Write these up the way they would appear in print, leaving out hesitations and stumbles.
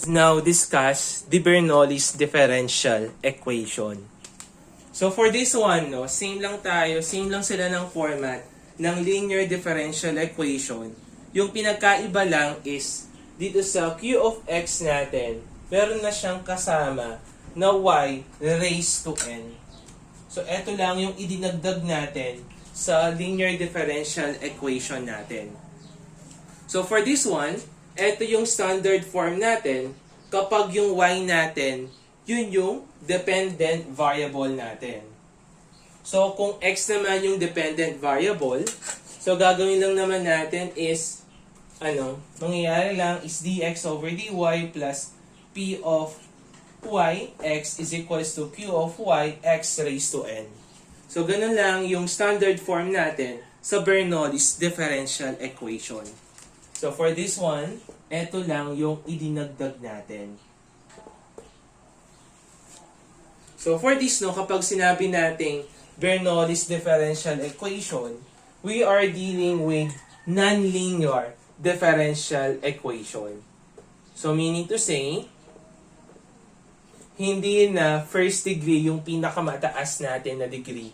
Now discuss the Bernoulli's differential equation. So for this one, no, same lang sila ng format ng linear differential equation. Yung pinagkaiba lang is dito sa q of x natin, meron na siyang kasama na y raised to n. So eto lang yung idinagdag natin sa linear differential equation natin. So for this one, eto yung standard form natin kapag yung y natin, yun yung dependent variable natin. So kung x naman yung dependent variable, so gagawin lang naman natin is, mangyayari lang is dx over dy plus p of y x is equals to q of y x raised to n. So ganun lang yung standard form natin sa Bernoulli's differential equation. So for this one, eto lang yung idinagdag natin. So for this, kapag sinabi nating Bernoulli's differential equation, we are dealing with nonlinear differential equation. So meaning to say, hindi na first degree yung pinakamataas natin na degree.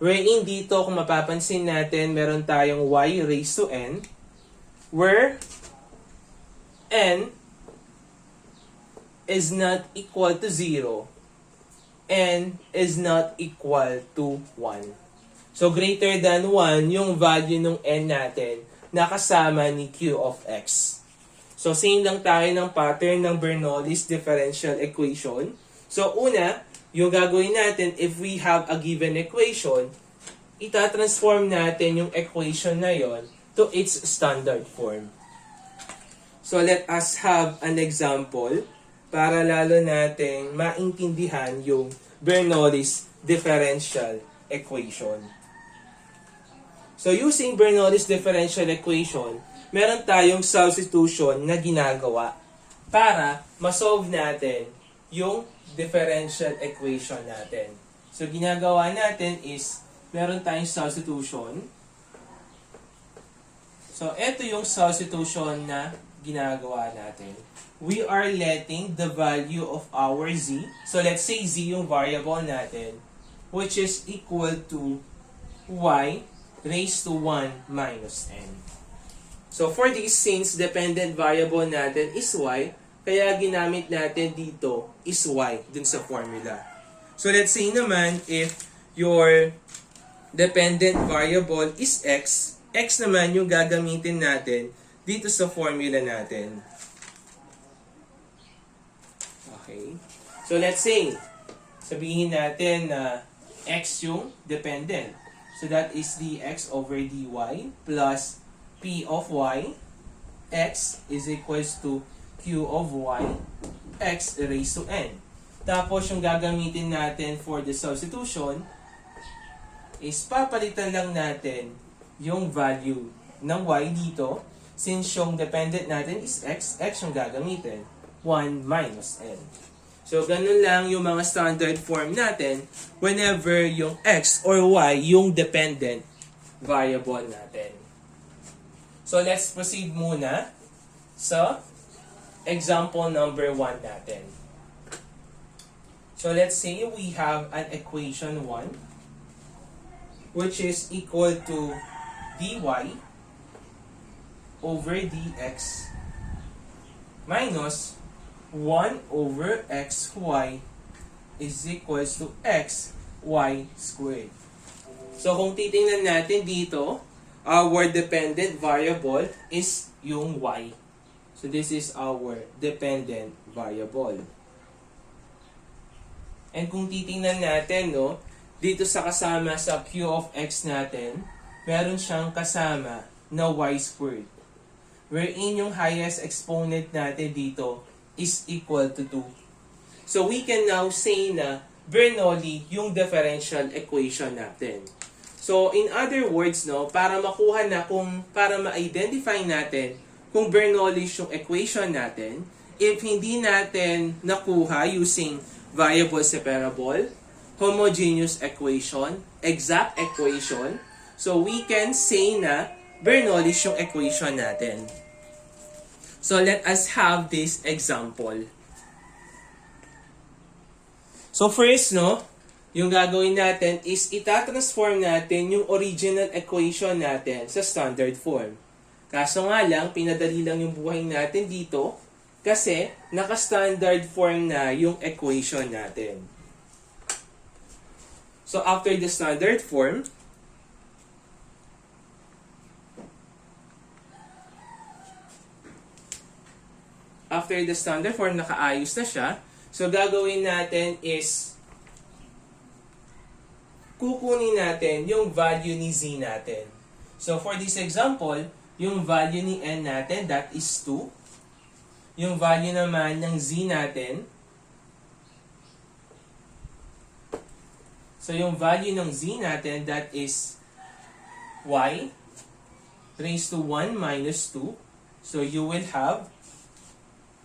Wherein dito, kung mapapansin natin, meron tayong y raised to n, where n is not equal to 0, n is not equal to 1. So greater than 1 yung value ng n natin na kasama ni q of x. So same lang tayo ng pattern ng Bernoulli's differential equation. So una, yung gagawin natin if we have a given equation, itatransform natin yung equation na yon to its standard form. So let us have an example para lalo nating maintindihan yung Bernoulli's differential equation. So using Bernoulli's differential equation, meron tayong substitution na ginagawa para ma-solve natin yung differential equation natin. So ginagawa natin is meron tayong substitution. So ito yung substitution na ginagawa natin. We are letting the value of our z, so let's say z yung variable natin, which is equal to y raised to 1 minus n. So for this, since dependent variable natin is y, kaya ginamit natin dito is y dun sa formula. So let's say naman if your dependent variable is x, x naman yung gagamitin natin dito sa formula natin. Okay. So let's say, sabihin natin na x yung dependent. So that is dx over dy plus p of y x is equals to q of y x raised to n. Tapos yung gagamitin natin for the substitution is papalitan lang natin yung value ng y dito. Since yung dependent natin is x, x yung gagamitin. 1 minus n. So, ganun lang yung mga standard form natin whenever yung x or y yung dependent variable natin. So, let's proceed muna sa example number 1 natin. So, let's say we have an equation 1 which is equal to dy over dx minus 1 over xy is equals to xy squared. So kung titingnan natin dito, our dependent variable is yung y. So this is our dependent variable. And kung titingnan natin, dito sa kasama sa q of x natin, meron siyang kasama na y squared. Wherein yung highest exponent natin dito is equal to 2. So we can now say na Bernoulli yung differential equation natin. So in other words, para ma-identify natin kung Bernoulli yung equation natin, if hindi natin nakuha using variable separable, homogeneous equation, exact equation, so we can say na Bernoulli yung equation natin. So let us have this example. So first, no, yung gagawin natin is itatransform natin yung original equation natin sa standard form. Kaso nga lang, pinadali lang yung buhay natin dito kasi naka-standard form na yung equation natin. So after the standard form, nakaayos na siya. So, gagawin natin is kukunin natin yung value ni z natin. So, for this example, yung value ni n natin, that is 2. Yung value naman ng z natin, so yung value ng z natin, that is y raised to 1 minus 2. So, you will have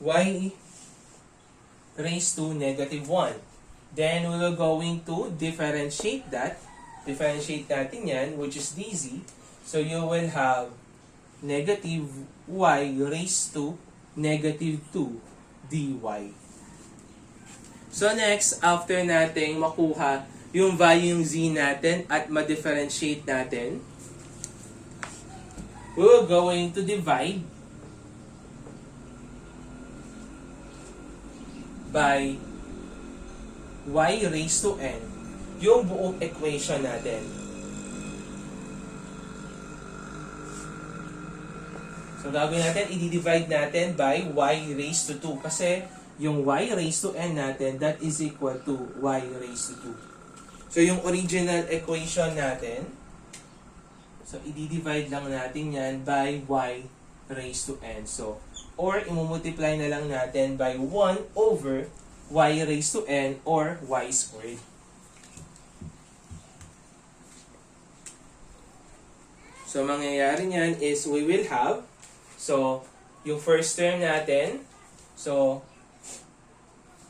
y raised to negative 1. Then, we will going to differentiate that. Differentiate natin yan, which is dz. So, you will have negative y raised to negative 2 dy. So, next, after natin makuha yung value ng z natin at ma-differentiate natin, we will going to divide by y raised to n, yung buong equation natin. So, gagawin natin, i-divide natin by y raised to 2. Kasi, yung y raised to n natin, that is equal to y raised to 2. So, yung original equation natin, so, i-divide lang natin yan by y raised to n. So, or imumultiply na lang natin by 1 over y raised to n or y squared. So, mangyayari niyan is we will have, so, yung first term natin, so,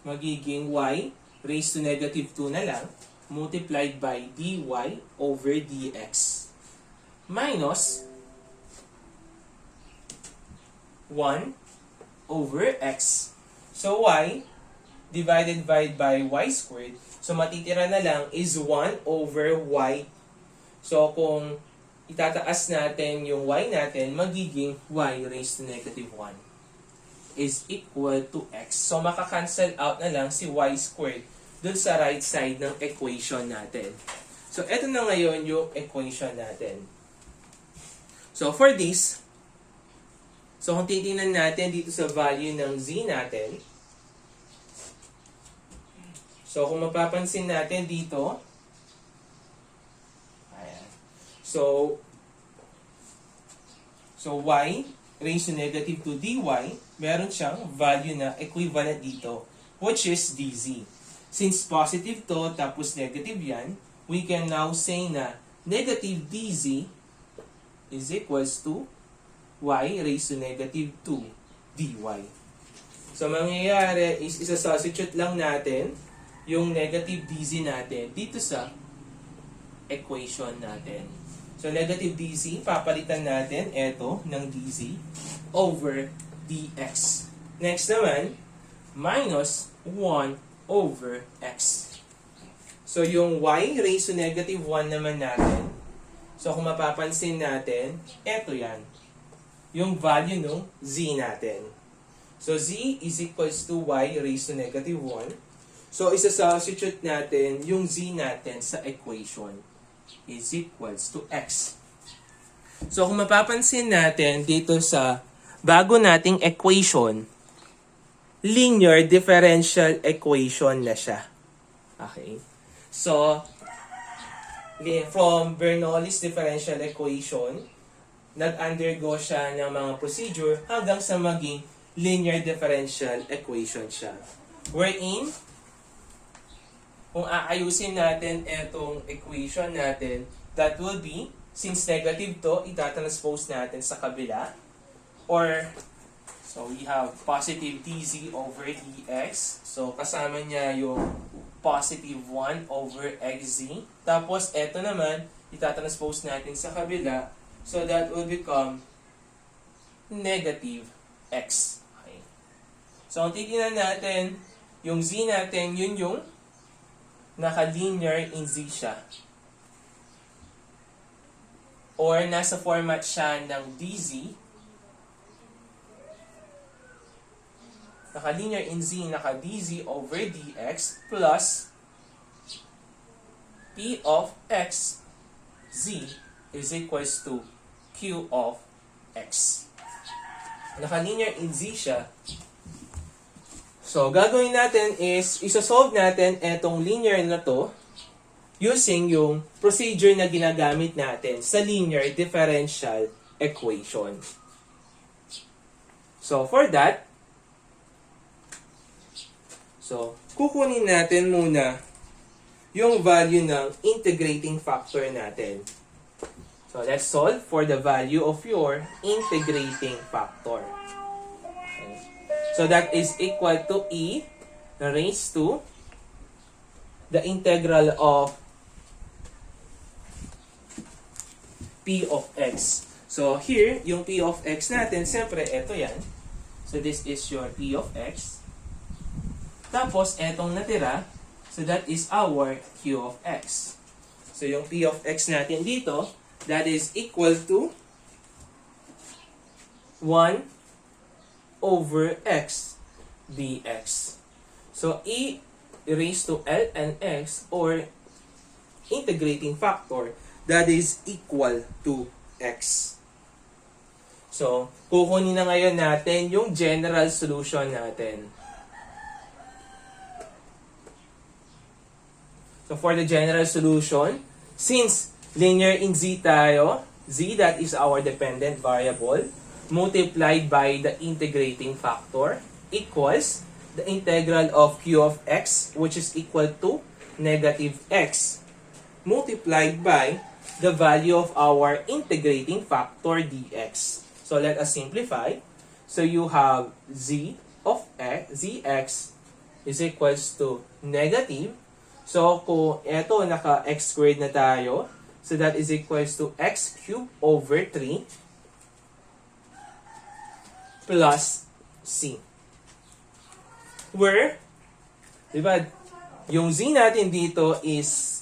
magiging y raised to negative 2 na lang, multiplied by dy over dx, minus 1 over x. So, y divided by y squared. So, matitira na lang is 1 over y. So, kung itataas natin yung y natin, magiging y raised to negative 1 is equal to x. So, makakancel out na lang si y squared dun sa right side ng equation natin. So, eto na ngayon yung equation natin. So, for this, so, kung titingnan natin dito sa value ng z natin, so, kung mapapansin natin dito, ayan. So, y raised to negative 2 dy, meron siyang value na equivalent dito, which is dz. Since positive to, tapos negative yan, we can now say na negative dz is equals to y raised to negative 2 dy. So, mangyayari is isa-substitute lang natin yung negative dz natin dito sa equation natin. So, negative dz, papalitan natin ito ng dz over dx. Next naman, minus 1 over x. So, yung y raised to negative 1 naman natin. So, kung mapapansin natin, ito yan. Yung value ng z natin. So, z is equals to y raised to negative 1. So, isa-substitute natin yung z natin sa equation is equals to x. So, kung mapapansin natin dito sa bago nating equation, linear differential equation na siya. Okay? So, from Bernoulli's differential equation, nag-undergo siya ng mga procedure hanggang sa maging linear differential equation siya. Wherein, kung aayusin natin itong equation natin, that will be, since negative to, itatranspose natin sa kabila. Or, so we have positive dz over dx. So, kasama niya yung positive 1 over xz. Tapos, eto naman, itatranspose natin sa kabila. So, that will become negative x. Okay. So, ang titignan natin, yung z natin, yun yung naka-linear in z siya. Or nasa format siya ng dz. Naka-linear in z, naka-dz over dx plus p of x z is equals to q of x. Naka-linear in z siya. So, gagawin natin is, isosolve natin etong linear na to using yung procedure na ginagamit natin sa linear differential equation. So, for that, kukunin natin muna yung value ng integrating factor natin. So, let's solve for the value of your integrating factor. Okay. So, that is equal to e raised to the integral of p of x. So, here, yung p of x natin, siyempre, ito yan. So, this is your p of x. Tapos, etong natira, so that is our q of x. So, yung p of x natin dito, that is equal to 1 over x dx. So, e raised to ln x or integrating factor, that is equal to x. So, kukunin na ngayon natin yung general solution natin. So, for the general solution, since linear in z tayo, z that is our dependent variable, multiplied by the integrating factor equals the integral of q of x, which is equal to negative x, multiplied by the value of our integrating factor dx. So, let us simplify. So, you have z of x, zx is equals to negative. So, kung ito, naka-x squared na tayo, so that is equals to x cubed over 3 plus c. Where, diba, yung z natin dito is,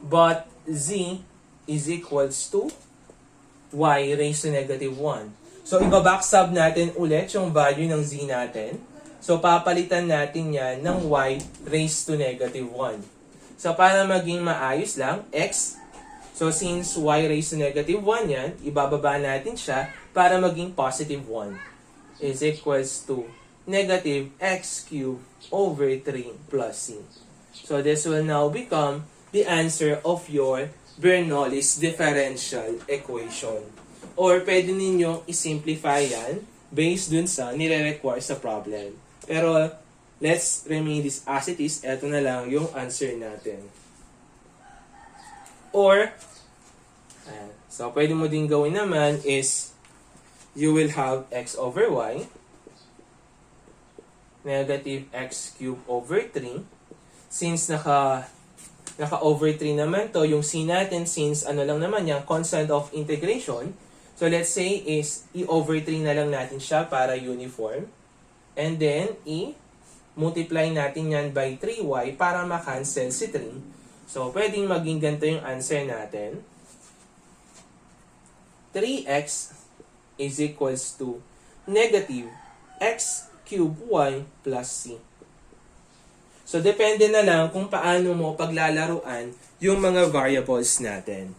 but z is equals to y raised to negative 1. So, ibabacksub natin ulit yung value ng z natin. So, papalitan natin yan ng y raised to negative 1. So, para maging maayos lang, x. So, since y raised to negative 1 yan, ibababa natin siya para maging positive 1 is equals to negative x cubed over 3 plus c. So, this will now become the answer of your Bernoulli's differential equation. Or pwede ninyong isimplify yan based dun sa nire-require sa problem. Pero, let's remain this as it is. Ito na lang yung answer natin. Or, so pwede mo din gawin naman is, you will have x over y, negative x cubed over 3. Since naka over 3 naman to, yung c natin, since ano lang naman yan, constant of integration. So, let's say is, e over 3 na lang natin siya para uniform. And then, multiply natin yan by 3y para makancel si 3. So, pwedeng maging ganito yung answer natin. 3x is equals to negative x cubed y plus c. So, depende na lang kung paano mo paglalaruan yung mga variables natin.